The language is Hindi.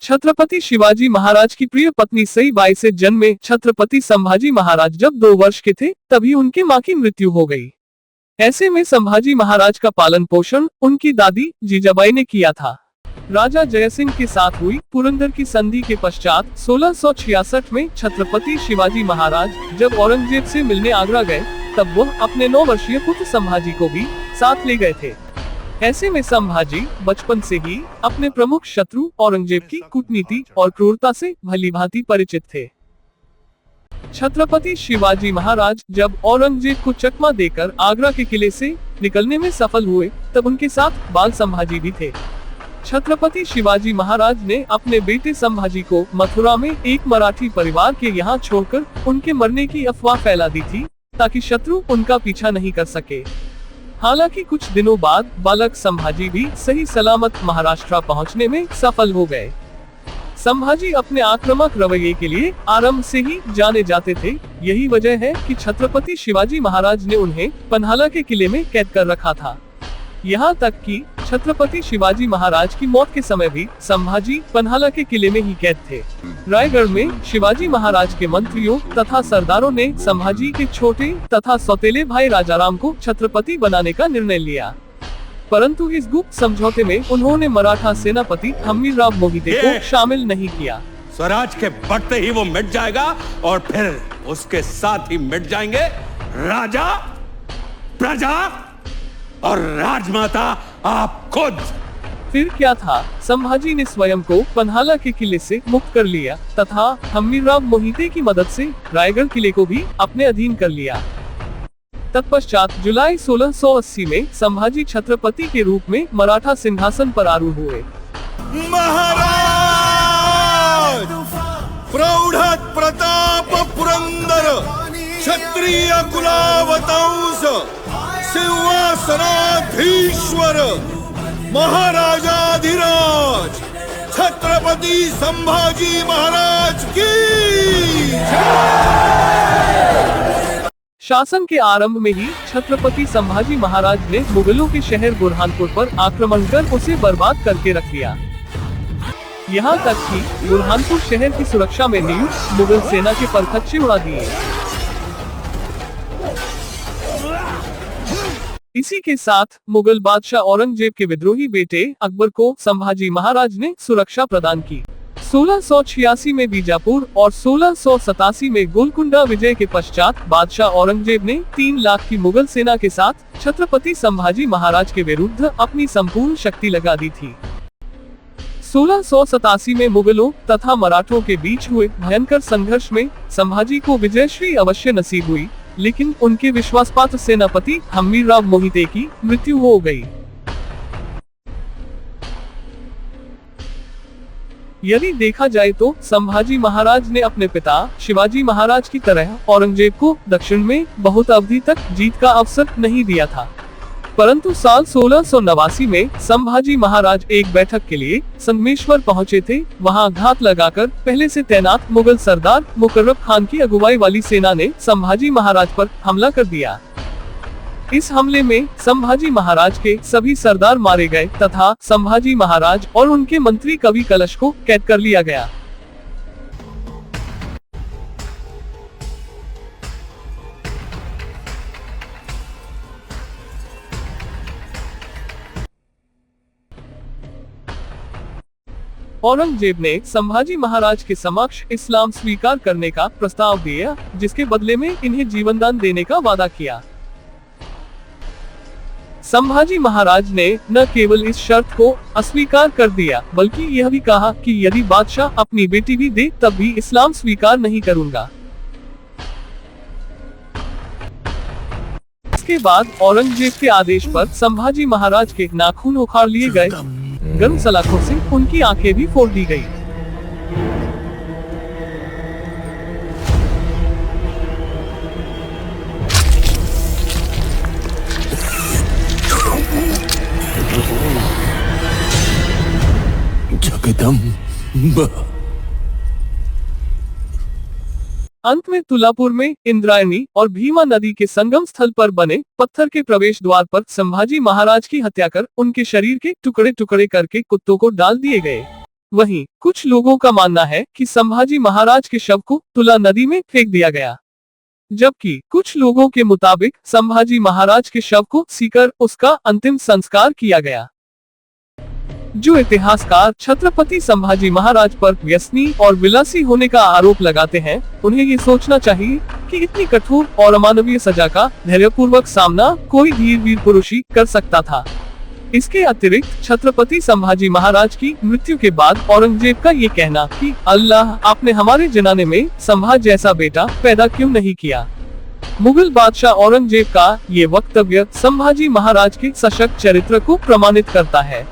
छत्रपति शिवाजी महाराज की प्रिय पत्नी सईबाई से जन्मे छत्रपति संभाजी महाराज जब 2 वर्ष के थे तभी उनके मां की मृत्यु हो गई। ऐसे में संभाजी महाराज का पालन पोषण उनकी दादी जीजाबाई ने किया था। राजा जयसिंह के साथ हुई पुरंदर की संधि के पश्चात 1666 में छत्रपति शिवाजी महाराज जब औरंगजेब से मिलने आगरा गए तब वह अपने 9 वर्षीय पुत्र संभाजी को भी साथ ले गए थे। ऐसे में संभाजी बचपन से ही अपने प्रमुख शत्रु औरंगजेब की कूटनीति और क्रूरता से भलीभांति परिचित थे। छत्रपति शिवाजी महाराज जब औरंगजेब को चकमा देकर आगरा के किले से निकलने में सफल हुए तब उनके साथ बाल संभाजी भी थे। छत्रपति शिवाजी महाराज ने अपने बेटे संभाजी को मथुरा में एक मराठी परिवार के यहाँ छोड़कर उनके मरने की अफवाह फैला दी थी ताकि शत्रु उनका पीछा नहीं कर सके। हालांकि कुछ दिनों बाद बालक संभाजी भी सही सलामत महाराष्ट्र पहुंचने में सफल हो गए। संभाजी अपने आक्रामक रवैये के लिए आरंभ से ही जाने जाते थे। यही वजह है कि छत्रपति शिवाजी महाराज ने उन्हें पन्हाला के किले में कैद कर रखा था। यहाँ तक कि छत्रपति शिवाजी महाराज की मौत के समय भी संभाजी पन्हाला के किले में ही कैद थे। रायगढ़ में शिवाजी महाराज के मंत्रियों तथा सरदारों ने संभाजी के छोटे तथा सौतेले भाई राजाराम को छत्रपति बनाने का निर्णय लिया, परंतु इस गुप्त समझौते में उन्होंने मराठा सेनापति हम्मीरराव मोहिते को शामिल नहीं किया। स्वराज के बढ़ते ही वो मिट जाएगा और फिर उसके साथ ही मिट जाएंगे राजा, प्रजा और राजमाता आप खुद। फिर क्या था, संभाजी ने स्वयं को पन्हाला के किले से मुक्त कर लिया तथा हम्मीरराव मोहिते की मदद से रायगढ़ किले को भी अपने अधीन कर लिया। तत्पश्चात जुलाई 1680 में संभाजी छत्रपति के रूप में मराठा सिंहासन पर आरूढ़ हुए। महाराज प्रौढ़ प्रताप पुरंदर क्षत्रिय कुलावतंस सिंहासनाधीश्वर महाराजाधिराज छत्रपति संभाजी महाराज की शासन के आरंभ में ही छत्रपति संभाजी महाराज ने मुगलों के शहर बुरहानपुर पर आक्रमण कर उसे बर्बाद करके रख दिया। यहाँ तक कि बुरहानपुर शहर की सुरक्षा में नियुक्त मुगल सेना के परखच्चे उड़ा दिए। इसी के साथ मुगल बादशाह औरंगजेब के विद्रोही बेटे अकबर को संभाजी महाराज ने सुरक्षा प्रदान की। 1686 में बीजापुर और 1687 में गोलकुंडा विजय के पश्चात बादशाह औरंगजेब ने 3 लाख की मुगल सेना के साथ छत्रपति संभाजी महाराज के विरुद्ध अपनी संपूर्ण शक्ति लगा दी थी। 1687 में मुगलों तथा मराठों के बीच हुए भयंकर संघर्ष में संभाजी को विजयश्री अवश्य नसीब हुई, लेकिन उनके विश्वासपात्र सेनापति हम्मीरराव मोहिते की मृत्यु हो गई। यदि देखा जाए तो संभाजी महाराज ने अपने पिता शिवाजी महाराज की तरह औरंगजेब को दक्षिण में बहुत अवधि तक जीत का अवसर नहीं दिया था, परंतु साल 1689 में संभाजी महाराज एक बैठक के लिए संगमेश्वर पहुंचे थे। वहां घात लगाकर पहले से तैनात मुगल सरदार मुकर्रब खान की अगुवाई वाली सेना ने संभाजी महाराज पर हमला कर दिया। इस हमले में संभाजी महाराज के सभी सरदार मारे गए तथा संभाजी महाराज और उनके मंत्री कवि कलश को कैद कर लिया गया। औरंगजेब ने संभाजी महाराज के समक्ष इस्लाम स्वीकार करने का प्रस्ताव दिया, जिसके बदले में इन्हें जीवनदान देने का वादा किया। संभाजी महाराज ने न केवल इस शर्त को अस्वीकार कर दिया, बल्कि यह भी कहा कि यदि बादशाह अपनी बेटी भी दे तब भी इस्लाम स्वीकार नहीं करूंगा। इसके बाद औरंगजेब के आदेश पर संभाजी महाराज के नाखून उखाड़ लिए गए। गर्म सलाखों से उनकी आंखें भी फोड़ दी गई। जगदम्ब। अंत में तुलापुर में इंद्रायणी और भीमा नदी के संगम स्थल पर बने पत्थर के प्रवेश द्वार पर संभाजी महाराज की हत्या कर उनके शरीर के टुकड़े टुकड़े करके कुत्तों को डाल दिए गए। वहीं कुछ लोगों का मानना है कि संभाजी महाराज के शव को तुला नदी में फेंक दिया गया, जबकि कुछ लोगों के मुताबिक संभाजी महाराज के शव को सीकर उसका अंतिम संस्कार किया गया। जो इतिहासकार छत्रपति संभाजी महाराज पर व्यसनी और विलासी होने का आरोप लगाते हैं, उन्हें ये सोचना चाहिए कि इतनी कठोर और अमानवीय सजा का धैर्यपूर्वक सामना कोई धीर वीर पुरुष ही कर सकता था। इसके अतिरिक्त छत्रपति संभाजी महाराज की मृत्यु के बाद औरंगजेब का ये कहना कि अल्लाह आपने हमारे जनाने में संभाज जैसा बेटा पैदा क्यों नहीं किया। मुगल बादशाह औरंगजेब का ये वक्तव्य संभाजी महाराज के सशक्त चरित्र को प्रमाणित करता है।